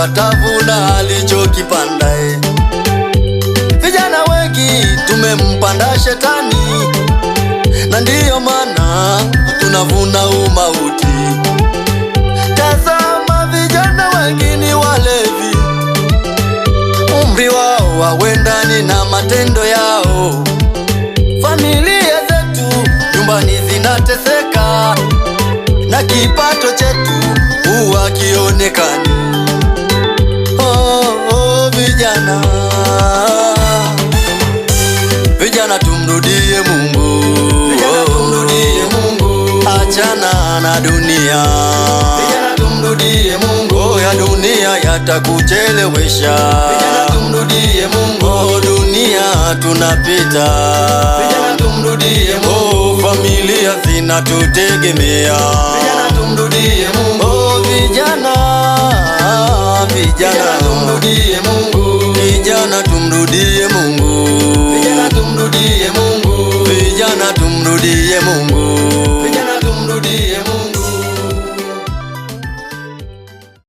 atavuna alichokipanda. Vijana wengi tumempanda shetani, na ndiyo maana tunavuna umauti. Tazama, vijana wengi ni walevi, umri wao hauendani na matendo yao. Familia zetu nyumbani zinateseka, na kipato chetu huwa kionekani. Vijana, vijana tumrudie Mungu, vijana tumrudie Mungu, achana na dunia, vijana tumrudie Mungu, ya dunia yatakuchelewesha, vijana tumrudie Mungu, dunia tunapita, vijana tumrudie Mungu, familia zinatutegemea, vijana tumrudie Mungu, vijana tumrudie Mungu, vijana tumrudie